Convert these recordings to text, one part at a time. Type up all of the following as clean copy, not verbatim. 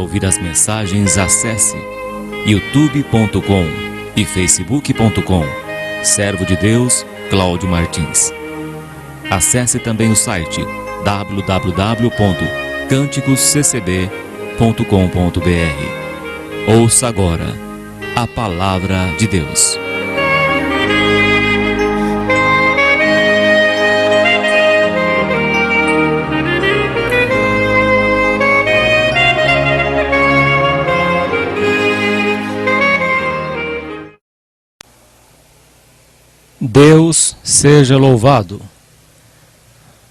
ouvir as mensagens, acesse youtube.com e facebook.com Servo de Deus Cláudio Martins. Acesse também o site www.canticosccb.com.br. Ouça agora a Palavra de Deus. Deus seja louvado.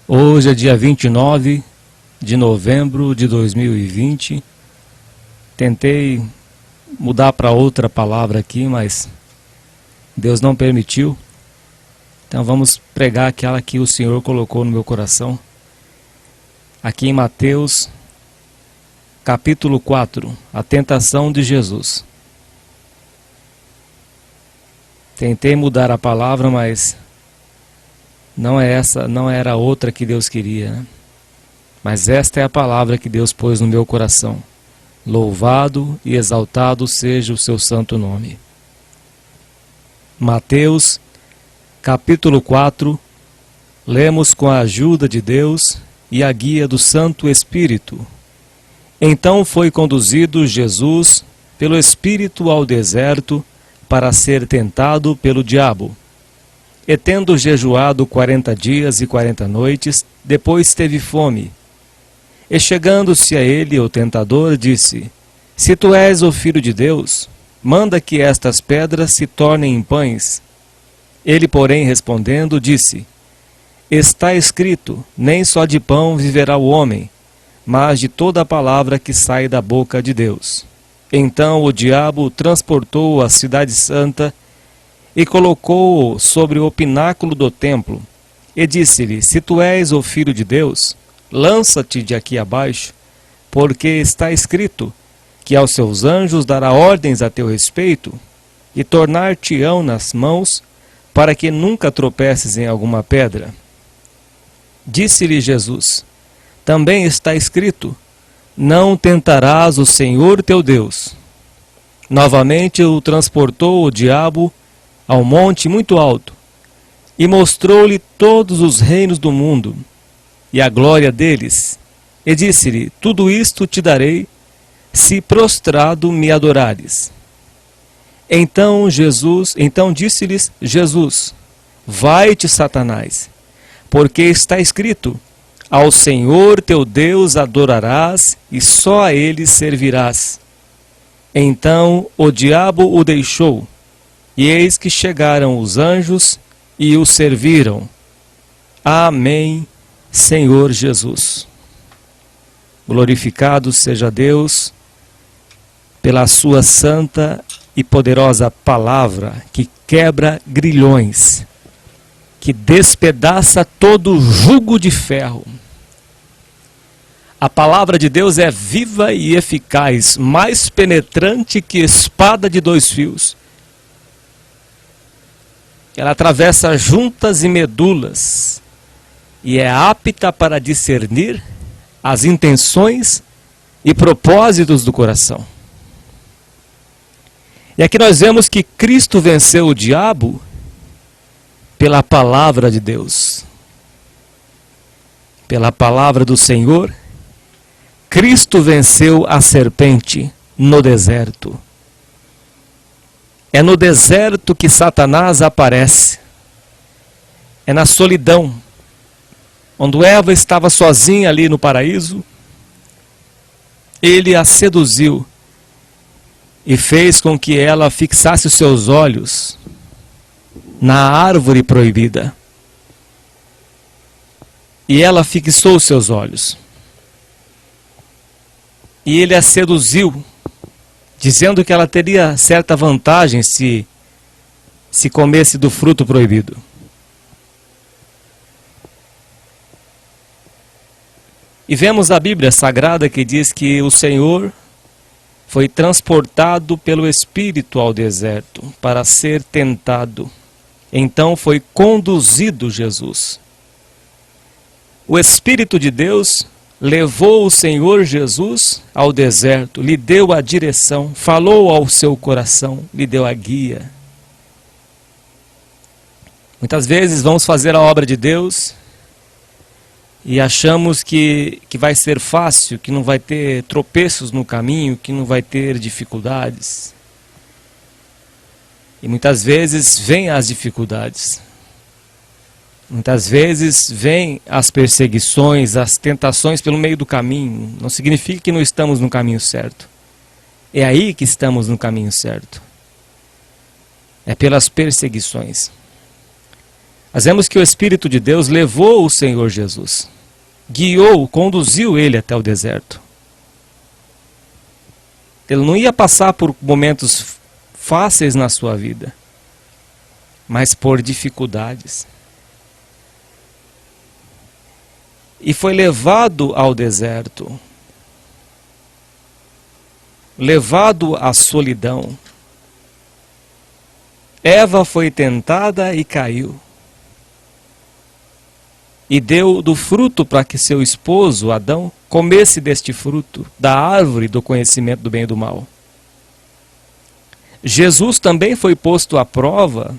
Hoje é dia 29 de novembro de 2020. Tentei mudar para outra palavra aqui, mas Deus não permitiu. Então vamos pregar aquela que o Senhor colocou no meu coração. Aqui em Mateus, capítulo 4, a tentação de Jesus. Tentei mudar a palavra, mas não era outra que Deus queria, né? Mas esta é a palavra que Deus pôs no meu coração. Louvado e exaltado seja o seu santo nome. Mateus, capítulo 4, lemos com a ajuda de Deus e a guia do Santo Espírito. Então foi conduzido Jesus pelo Espírito ao deserto para ser tentado pelo diabo. E tendo jejuado 40 dias e 40 noites, depois teve fome. E chegando-se a ele, o tentador disse: Se tu és o Filho de Deus, manda que estas pedras se tornem em pães. Ele, porém, respondendo, disse: Está escrito, nem só de pão viverá o homem, mas de toda a palavra que sai da boca de Deus. Então o diabo transportou-o à cidade santa e colocou-o sobre o pináculo do templo, e disse-lhe: Se tu és o Filho de Deus, lança-te de aqui abaixo, porque está escrito que aos seus anjos dará ordens a teu respeito, e tornar-te-ão nas mãos, para que nunca tropeces em alguma pedra. Disse-lhe Jesus: Também está escrito: Não tentarás o Senhor teu Deus. Novamente o transportou o diabo ao monte muito alto, e mostrou-lhe todos os reinos do mundo, e a glória deles, e disse-lhe: Tudo isto te darei, se prostrado me adorares. Então disse-lhes Jesus: Vai-te, Satanás, porque está escrito: Ao Senhor teu Deus adorarás, e só a ele servirás. Então o diabo o deixou, e eis que chegaram os anjos e o serviram. Amém, Senhor Jesus. Glorificado seja Deus pela sua santa e poderosa palavra, que quebra grilhões, que despedaça todo jugo de ferro. A palavra de Deus é viva e eficaz, mais penetrante que espada de 2 fios. Ela atravessa juntas e medulas e é apta para discernir as intenções e propósitos do coração. E aqui nós vemos que Cristo venceu o diabo pela palavra de Deus. Pela palavra do Senhor, Cristo venceu a serpente no deserto. É no deserto que Satanás aparece. É na solidão. Quando Eva estava sozinha ali no paraíso, ele a seduziu e fez com que ela fixasse os seus olhos na árvore proibida. E ela fixou os seus olhos. E ele a seduziu, dizendo que ela teria certa vantagem se comesse do fruto proibido. E vemos a Bíblia Sagrada que diz que o Senhor foi transportado pelo Espírito ao deserto para ser tentado. Então foi conduzido Jesus. O Espírito de Deus levou o Senhor Jesus ao deserto, lhe deu a direção, falou ao seu coração, lhe deu a guia. Muitas vezes vamos fazer a obra de Deus e achamos que vai ser fácil, que não vai ter tropeços no caminho, que não vai ter dificuldades. E muitas vezes vêm as dificuldades. Muitas vezes vêm as perseguições, as tentações pelo meio do caminho. Não significa que não estamos no caminho certo. É aí que estamos no caminho certo. É pelas perseguições. Nós vemos que o Espírito de Deus levou o Senhor Jesus, guiou, conduziu ele até o deserto. Ele não ia passar por momentos fáceis na sua vida, mas por dificuldades. E foi levado ao deserto, levado à solidão. Eva foi tentada e caiu. E deu do fruto para que seu esposo, Adão, comesse deste fruto, da árvore do conhecimento do bem e do mal. Jesus também foi posto à prova.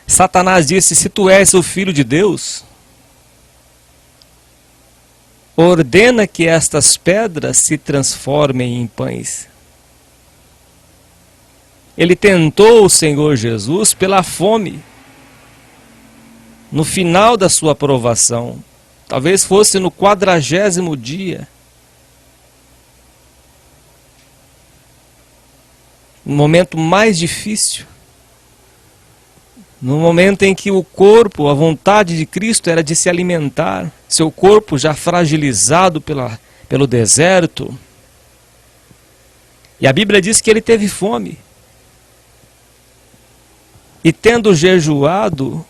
Satanás disse: se tu és o Filho de Deus, ordena que estas pedras se transformem em pães. Ele tentou o Senhor Jesus pela fome. No final da sua provação, talvez fosse no 40º dia, no momento mais difícil, no momento em que o corpo, a vontade de Cristo era de se alimentar, seu corpo já fragilizado pelo deserto, e a Bíblia diz que ele teve fome, e tendo jejuado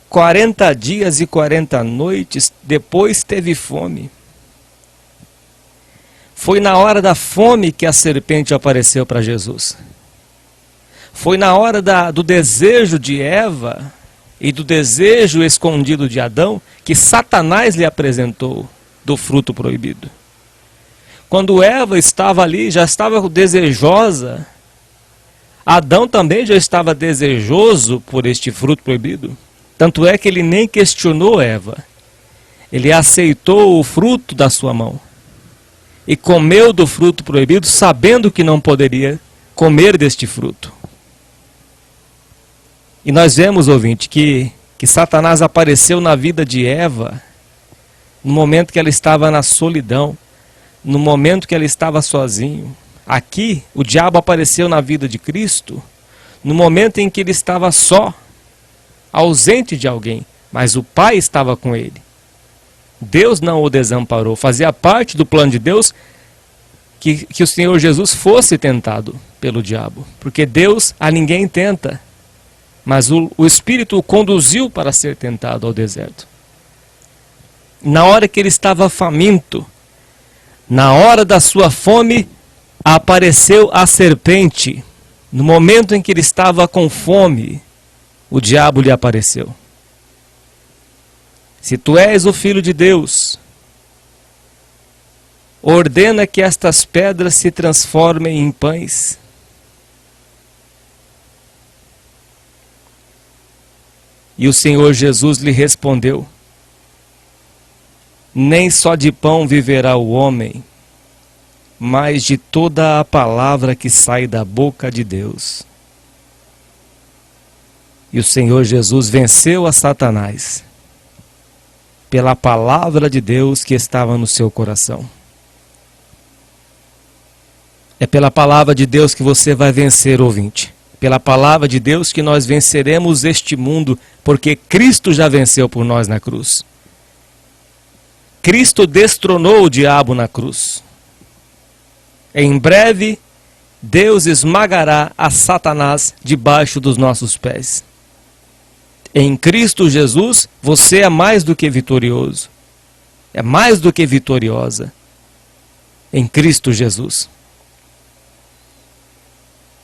40 dias e 40 noites, depois teve fome. Foi na hora da fome que a serpente apareceu para Jesus. Foi na hora do desejo de Eva e do desejo escondido de Adão que Satanás lhe apresentou do fruto proibido. Quando Eva estava ali, já estava desejosa, Adão também já estava desejoso por este fruto proibido. Tanto é que ele nem questionou Eva. Ele aceitou o fruto da sua mão. E comeu do fruto proibido, sabendo que não poderia comer deste fruto. E nós vemos, ouvinte, que Satanás apareceu na vida de Eva no momento que ela estava na solidão, no momento que ela estava sozinho. Aqui, o diabo apareceu na vida de Cristo no momento em que ele estava só, ausente de alguém, mas o Pai estava com ele. Deus não o desamparou. Fazia parte do plano de Deus que o Senhor Jesus fosse tentado pelo diabo, porque Deus a ninguém tenta, mas o Espírito o conduziu para ser tentado ao deserto. Na hora que ele estava faminto, na hora da sua fome, apareceu a serpente. No momento em que ele estava com fome, o diabo lhe apareceu. Se tu és o Filho de Deus, ordena que estas pedras se transformem em pães. E o Senhor Jesus lhe respondeu: nem só de pão viverá o homem, mas de toda a palavra que sai da boca de Deus. E o Senhor Jesus venceu a Satanás pela palavra de Deus que estava no seu coração. É pela palavra de Deus que você vai vencer, ouvinte. Pela palavra de Deus que nós venceremos este mundo, porque Cristo já venceu por nós na cruz. Cristo destronou o diabo na cruz. Em breve, Deus esmagará a Satanás debaixo dos nossos pés. Em Cristo Jesus, você é mais do que vitorioso. É mais do que vitoriosa. Em Cristo Jesus.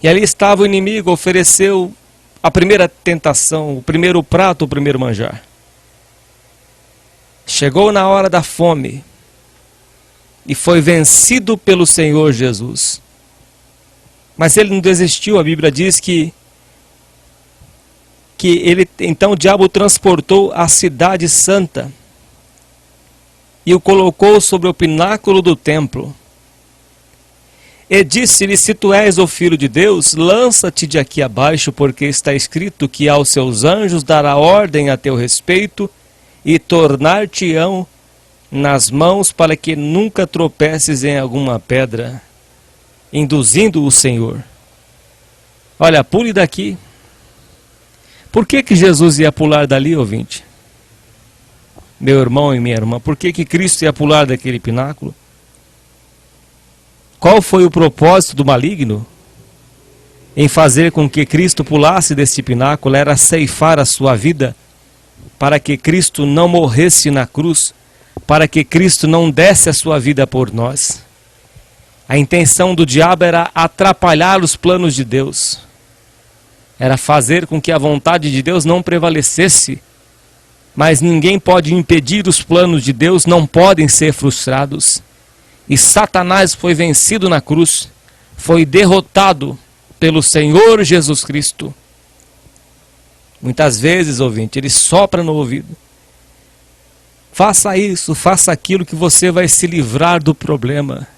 E ali estava o inimigo, ofereceu a primeira tentação, o primeiro prato, o primeiro manjar. chegou na hora da fome e foi vencido pelo Senhor Jesus. Mas ele não desistiu. A Bíblia diz que então o diabo transportou a cidade santa e o colocou sobre o pináculo do templo. E disse-lhe: se tu és o Filho de Deus, lança-te de aqui abaixo, porque está escrito que aos seus anjos dará ordem a teu respeito e tornar-te-ão nas mãos para que nunca tropeces em alguma pedra, induzindo o Senhor. Olha, pule daqui. Por que Jesus ia pular dali, ouvinte? Meu irmão e minha irmã, por que Cristo ia pular daquele pináculo? Qual foi o propósito do maligno em fazer com que Cristo pulasse desse pináculo? Era ceifar a sua vida, para que Cristo não morresse na cruz, para que Cristo não desse a sua vida por nós. A intenção do diabo era atrapalhar os planos de Deus, era fazer com que a vontade de Deus não prevalecesse. Mas ninguém pode impedir os planos de Deus, não podem ser frustrados. E Satanás foi vencido na cruz, foi derrotado pelo Senhor Jesus Cristo. Muitas vezes, ouvinte, ele sopra no ouvido: faça isso, faça aquilo, que você vai se livrar do problema.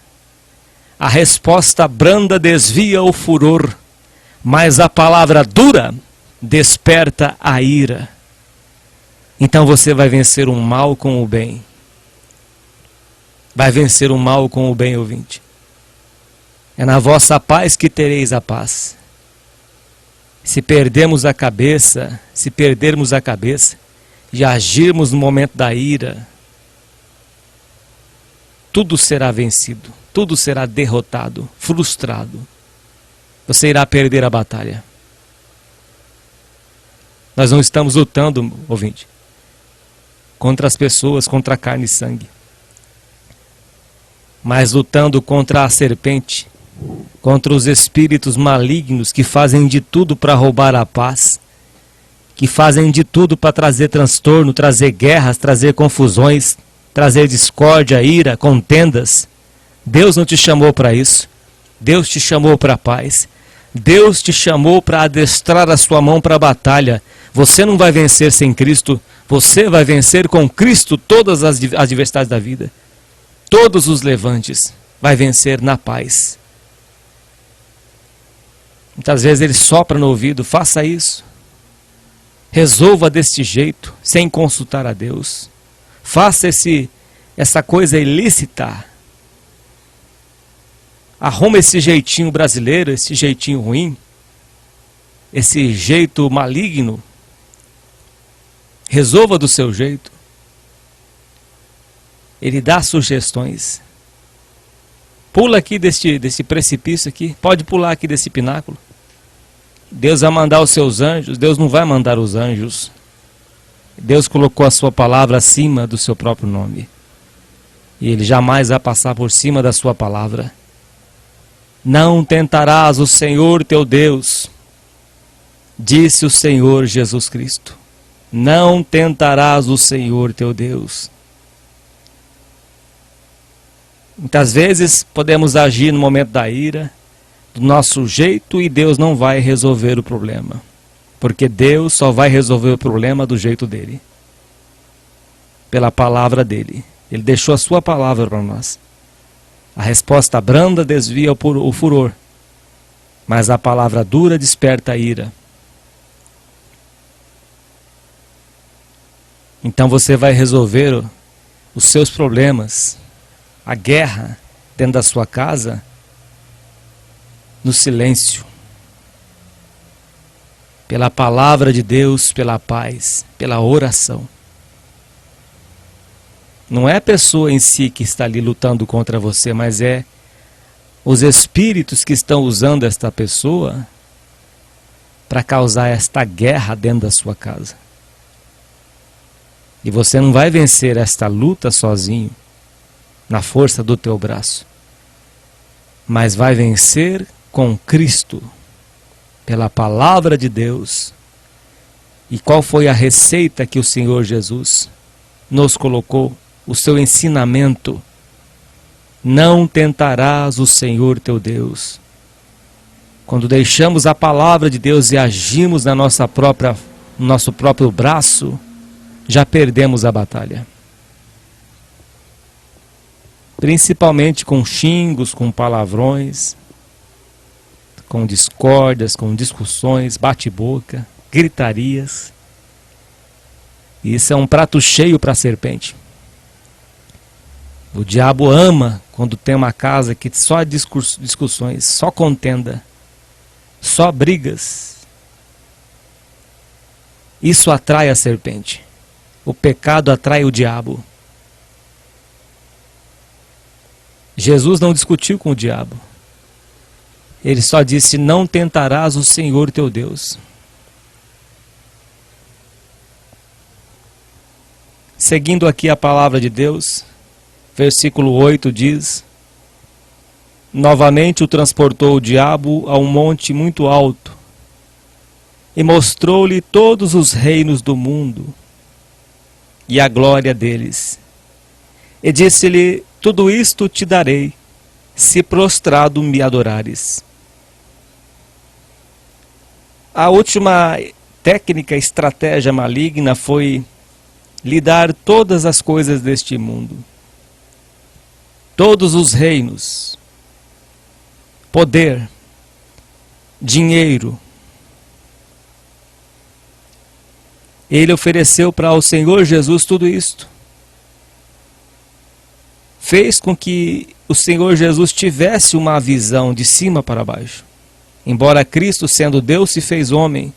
A resposta branda desvia o furor, mas a palavra dura desperta a ira. Então você vai vencer o mal com o bem. Vai vencer o mal com o bem, ouvinte. É na vossa paz que tereis a paz. Se perdermos a cabeça e agirmos no momento da ira, tudo será vencido, tudo será derrotado, frustrado. Você irá perder a batalha. Nós não estamos lutando, ouvinte, contra as pessoas, contra a carne e sangue, mas lutando contra a serpente, contra os espíritos malignos que fazem de tudo para roubar a paz, que fazem de tudo para trazer transtorno, trazer guerras, trazer confusões, trazer discórdia, ira, contendas. Deus não te chamou para isso. Deus te chamou para a paz. Deus te chamou para adestrar a sua mão para a batalha. Você não vai vencer sem Cristo. Você vai vencer com Cristo todas as adversidades da vida. Todos os levantes. Vai vencer na paz. Muitas vezes ele sopra no ouvido: faça isso. Resolva deste jeito, sem consultar a Deus. Faça essa coisa ilícita. Arruma esse jeitinho brasileiro, esse jeitinho ruim, esse jeito maligno. Resolva do seu jeito. Ele dá sugestões. Pula aqui desse precipício aqui. Pode pular aqui desse pináculo. Deus vai mandar os seus anjos. Deus não vai mandar os anjos. Deus colocou a sua palavra acima do seu próprio nome. E Ele jamais vai passar por cima da sua palavra. Não tentarás o Senhor teu Deus, disse o Senhor Jesus Cristo. Não tentarás o Senhor teu Deus. Muitas vezes podemos agir no momento da ira, do nosso jeito, e Deus não vai resolver o problema. Porque Deus só vai resolver o problema do jeito dele. Pela palavra dele. Ele deixou a sua palavra para nós. A resposta branda desvia o furor, mas a palavra dura desperta a ira. Então você vai resolver os seus problemas, a guerra dentro da sua casa, no silêncio. Pela palavra de Deus, pela paz, pela oração. Não é a pessoa em si que está ali lutando contra você, mas é os espíritos que estão usando esta pessoa para causar esta guerra dentro da sua casa. E você não vai vencer esta luta sozinho, na força do teu braço, mas vai vencer com Cristo, pela palavra de Deus. E qual foi a receita que o Senhor Jesus nos colocou, o seu ensinamento. Não tentarás o Senhor teu Deus. Quando deixamos a palavra de Deus e agimos no nosso próprio braço, já perdemos a batalha. Principalmente com xingos, com palavrões, com discórdias, com discussões, bate-boca, gritarias. Isso é um prato cheio para a serpente. O diabo ama quando tem uma casa que só discussões, só contenda, só brigas. Isso atrai a serpente. O pecado atrai o diabo. Jesus não discutiu com o diabo. Ele só disse: não tentarás o Senhor teu Deus. Seguindo aqui a palavra de Deus, versículo 8 diz: novamente o transportou o diabo a um monte muito alto e mostrou-lhe todos os reinos do mundo e a glória deles. E disse-lhe: tudo isto te darei, se prostrado me adorares. A última técnica, estratégia maligna foi lhe dar todas as coisas deste mundo, todos os reinos, poder, dinheiro. Ele ofereceu para o Senhor Jesus tudo isto. Fez com que o Senhor Jesus tivesse uma visão de cima para baixo. Embora Cristo, sendo Deus, se fez homem,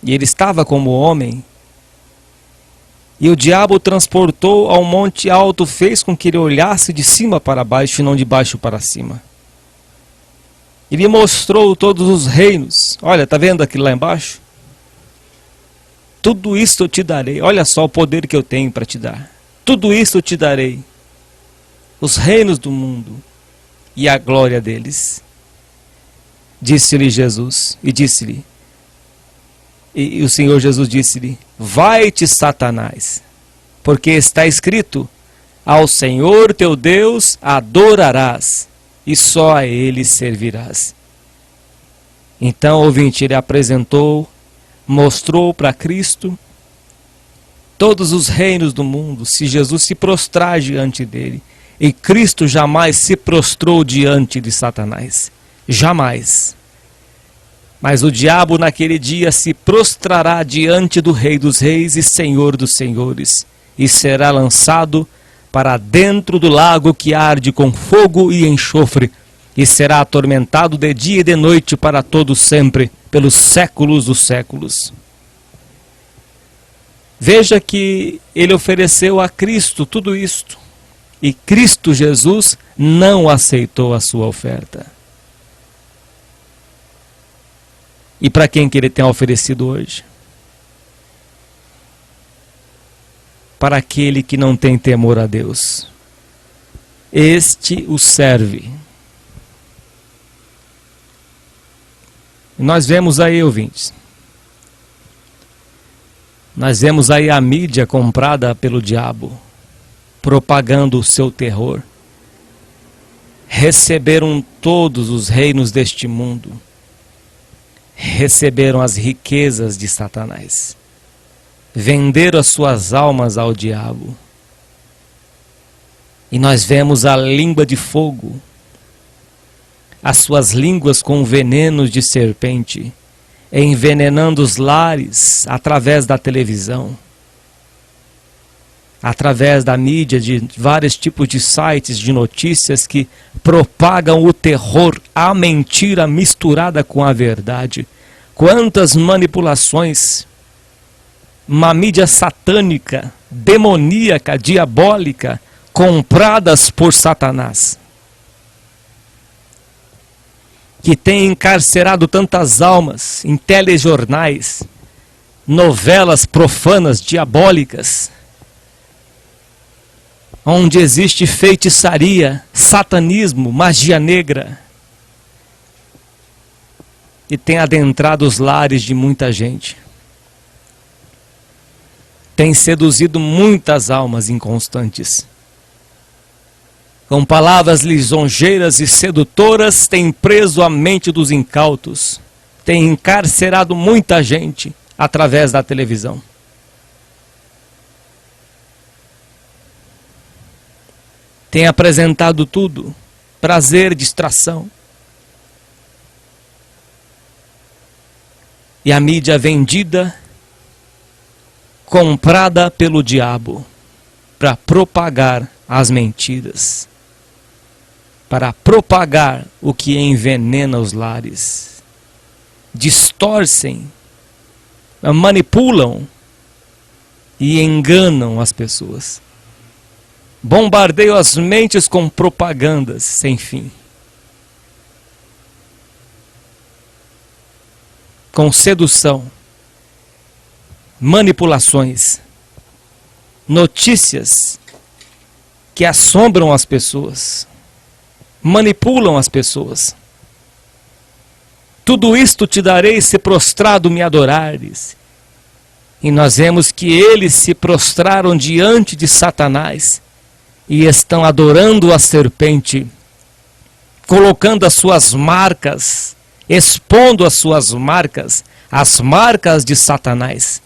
e ele estava como homem, e o diabo o transportou ao monte alto, fez com que ele olhasse de cima para baixo e não de baixo para cima. Ele mostrou todos os reinos. Olha, está vendo aquilo lá embaixo? Tudo isso eu te darei. Olha só o poder que eu tenho para te dar. Tudo isso eu te darei. Os reinos do mundo e a glória deles. Disse-lhe Jesus, e o Senhor Jesus disse-lhe: vai-te, Satanás, porque está escrito: ao Senhor teu Deus adorarás, e só a Ele servirás. Então, ouvinte, ele apresentou, mostrou para Cristo todos os reinos do mundo, se Jesus se prostrar diante dele. E Cristo jamais se prostrou diante de Satanás. Jamais. Mas o diabo naquele dia se prostrará diante do Rei dos Reis e Senhor dos Senhores, e será lançado para dentro do lago que arde com fogo e enxofre, e será atormentado de dia e de noite para todo sempre, pelos séculos dos séculos. Veja que ele ofereceu a Cristo tudo isto, e Cristo Jesus não aceitou a sua oferta. E para quem que ele tem oferecido hoje? Para aquele que não tem temor a Deus. Este o serve. E nós vemos aí, ouvintes, nós vemos aí a mídia comprada pelo diabo, propagando o seu terror. Receberam todos os reinos deste mundo. Receberam as riquezas de Satanás. Venderam as suas almas ao diabo. E nós vemos a língua de fogo, as suas línguas com venenos de serpente, envenenando os lares através da televisão, através da mídia, de vários tipos de sites de notícias que propagam o terror, a mentira misturada com a verdade. Quantas manipulações! Uma mídia satânica, demoníaca, diabólica, compradas por Satanás, que tem encarcerado tantas almas em telejornais, novelas profanas, diabólicas, onde existe feitiçaria, satanismo, magia negra, e tem adentrado os lares de muita gente. tem seduzido muitas almas inconstantes. Com palavras lisonjeiras e sedutoras, tem preso a mente dos incautos, tem encarcerado muita gente através da televisão. Tem apresentado tudo, prazer, distração. E a mídia vendida, comprada pelo diabo, para propagar as mentiras, para propagar o que envenena os lares, distorcem, manipulam e enganam as pessoas. Bombardeiam as mentes com propagandas sem fim, com sedução, manipulações, notícias que assombram as pessoas, manipulam as pessoas. Tudo isto te darei se prostrado me adorares. E nós vemos que eles se prostraram diante de Satanás e estão adorando a serpente, colocando as suas marcas, expondo as suas marcas, as marcas de Satanás.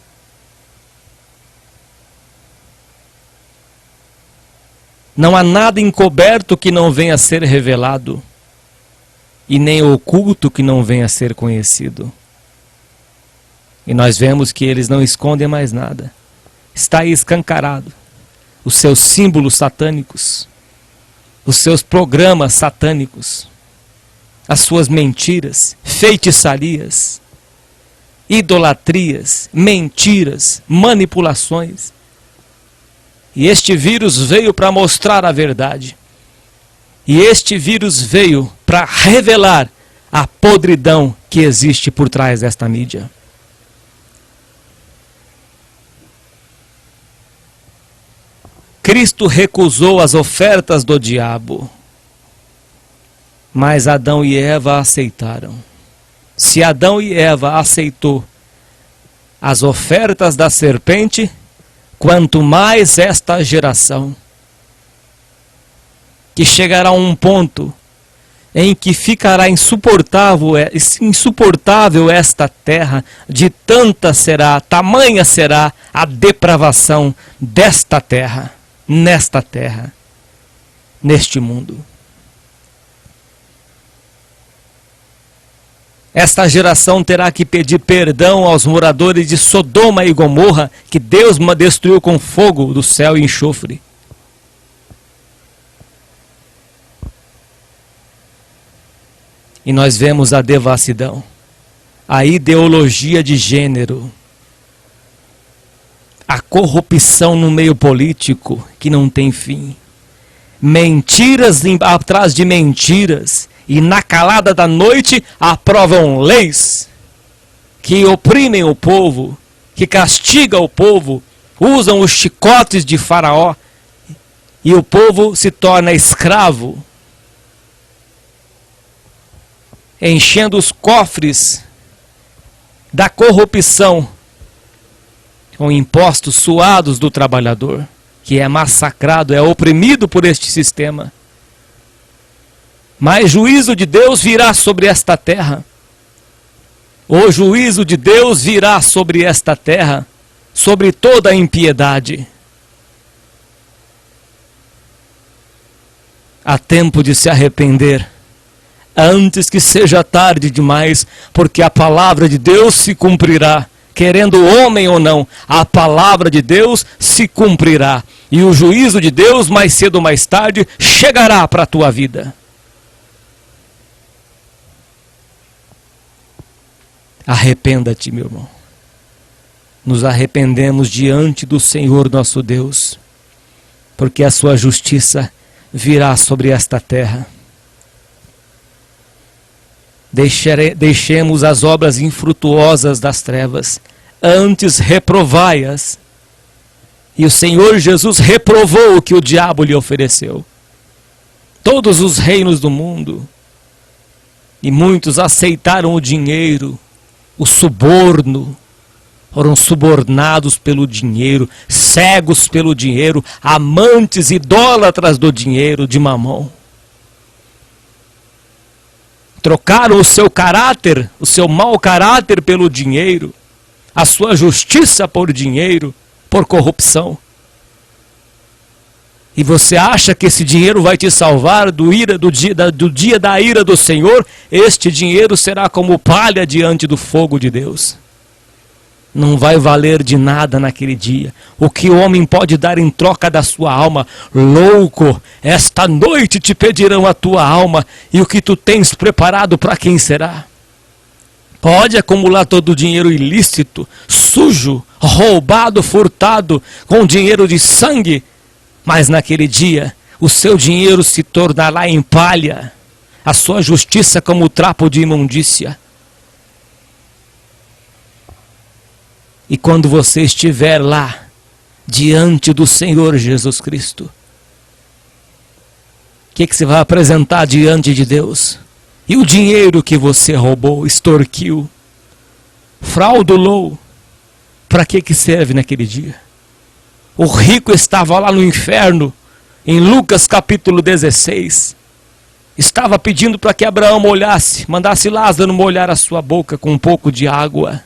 Não há nada encoberto que não venha a ser revelado, e nem oculto que não venha a ser conhecido. E nós vemos que eles não escondem mais nada. Está aí escancarado. Os seus símbolos satânicos, os seus programas satânicos, as suas mentiras, feitiçarias, idolatrias, mentiras, manipulações. E este vírus veio para mostrar a verdade. E este vírus veio para revelar a podridão que existe por trás desta mídia. Cristo recusou as ofertas do diabo, mas Adão e Eva aceitaram. Se Adão e Eva aceitou as ofertas da serpente, quanto mais esta geração, que chegará a um ponto em que ficará insuportável esta terra, de tamanha será a depravação desta terra, nesta terra, neste mundo. Esta geração terá que pedir perdão aos moradores de Sodoma e Gomorra, que Deus destruiu com fogo do céu e enxofre. E nós vemos a devassidão, a ideologia de gênero, a corrupção no meio político que não tem fim, mentiras atrás de mentiras, e na calada da noite aprovam leis que oprimem o povo, que castigam o povo, usam os chicotes de Faraó, e o povo se torna escravo, enchendo os cofres da corrupção com impostos suados do trabalhador, que é massacrado, é oprimido por este sistema. Mas juízo de Deus virá sobre esta terra. O juízo de Deus virá sobre esta terra, sobre toda a impiedade. Há tempo de se arrepender, antes que seja tarde demais, porque a palavra de Deus se cumprirá. Querendo o homem ou não, a palavra de Deus se cumprirá. E o juízo de Deus, mais cedo ou mais tarde, chegará para a tua vida. Arrependa-te, meu irmão. Nos arrependemos diante do Senhor nosso Deus, porque a sua justiça virá sobre esta terra. Deixemos as obras infrutuosas das trevas, antes reprovai-as. E o Senhor Jesus reprovou o que o diabo lhe ofereceu. Todos os reinos do mundo. E muitos aceitaram o dinheiro, o suborno, foram subornados pelo dinheiro, cegos pelo dinheiro, amantes idólatras do dinheiro, de Mamon. Trocaram o seu caráter, o seu mau caráter pelo dinheiro, a sua justiça por dinheiro, por corrupção. E você acha que esse dinheiro vai te salvar do dia da ira do Senhor? Este dinheiro será como palha diante do fogo de Deus. Não vai valer de nada naquele dia. O que o homem pode dar em troca da sua alma? Louco, esta noite te pedirão a tua alma, e o que tu tens preparado para quem será? Pode acumular todo o dinheiro ilícito, sujo, roubado, furtado, com dinheiro de sangue, mas naquele dia o seu dinheiro se tornará em palha, a sua justiça como trapo de imundícia. E quando você estiver lá, diante do Senhor Jesus Cristo, o que você vai apresentar diante de Deus? E o dinheiro que você roubou, extorquiu, fraudulou, para que serve naquele dia? O rico estava lá no inferno, em Lucas capítulo 16, estava pedindo para que Abraão molhasse, mandasse Lázaro molhar a sua boca com um pouco de água,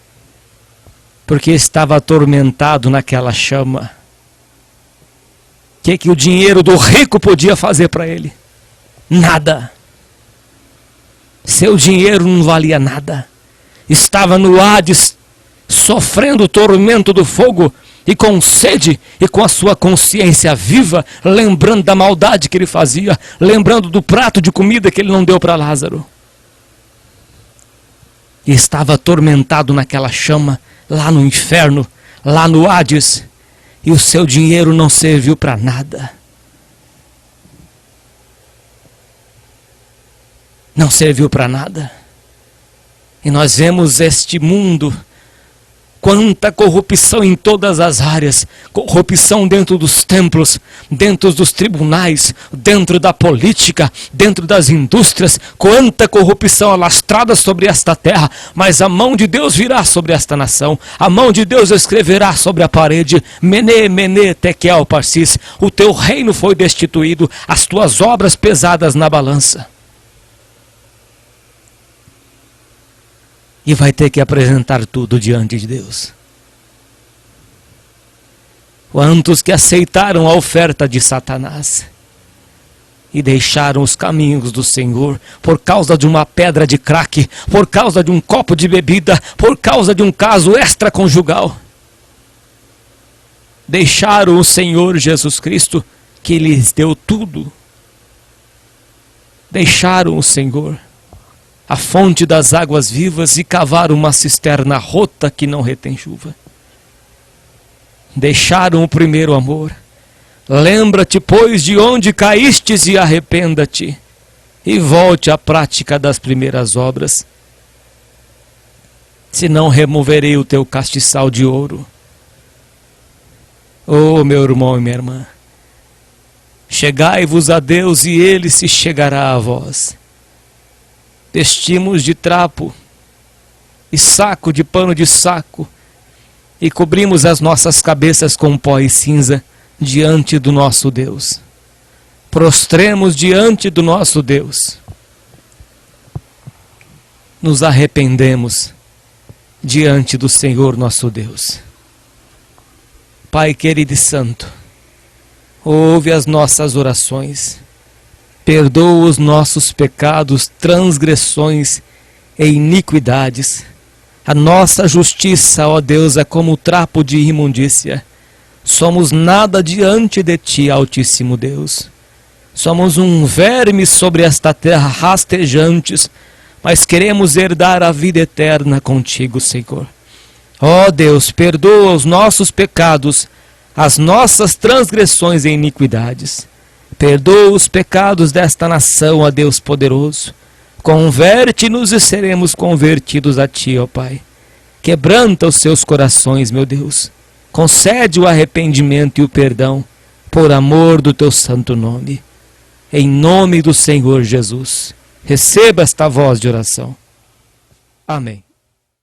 porque estava atormentado naquela chama. O que o dinheiro do rico podia fazer para ele? Nada. Seu dinheiro não valia nada. Estava no Hades, sofrendo o tormento do fogo, e com sede, e com a sua consciência viva, lembrando da maldade que ele fazia, lembrando do prato de comida que ele não deu para Lázaro. E estava atormentado naquela chama, lá no inferno, lá no Hades, e o seu dinheiro não serviu para nada. Não serviu para nada. E nós vemos este mundo, quanta corrupção em todas as áreas, corrupção dentro dos templos, dentro dos tribunais, dentro da política, dentro das indústrias, quanta corrupção alastrada sobre esta terra, mas a mão de Deus virá sobre esta nação, a mão de Deus escreverá sobre a parede, Mene, Mene, Tekel, Parsis, o teu reino foi destituído, as tuas obras pesadas na balança. E vai ter que apresentar tudo diante de Deus. Quantos que aceitaram a oferta de Satanás e deixaram os caminhos do Senhor por causa de uma pedra de crack, por causa de um copo de bebida, por causa de um caso extraconjugal. Deixaram o Senhor Jesus Cristo, que lhes deu tudo. Deixaram o Senhor, a fonte das águas vivas, e cavaram uma cisterna rota que não retém chuva. Deixaram o primeiro amor. Lembra-te, pois, de onde caístes, e arrependa-te, e volte à prática das primeiras obras. Senão removerei o teu castiçal de ouro. Oh, meu irmão e minha irmã, chegai-vos a Deus, e Ele se chegará a vós. Vestimos de trapo e saco de pano de saco, e cobrimos as nossas cabeças com pó e cinza diante do nosso Deus. Prostremos diante do nosso Deus. Nos arrependemos diante do Senhor nosso Deus. Pai querido e santo, ouve as nossas orações. Perdoa os nossos pecados, transgressões e iniquidades. A nossa justiça, ó Deus, é como trapo de imundícia. Somos nada diante de Ti, Altíssimo Deus. Somos um verme sobre esta terra, rastejantes, mas queremos herdar a vida eterna contigo, Senhor. Ó Deus, perdoa os nossos pecados, as nossas transgressões e iniquidades. Perdoa os pecados desta nação, ó Deus poderoso. Converte-nos e seremos convertidos a Ti, ó Pai. Quebranta os seus corações, meu Deus. Concede o arrependimento e o perdão, por amor do Teu santo nome. Em nome do Senhor Jesus, receba esta voz de oração. Amém.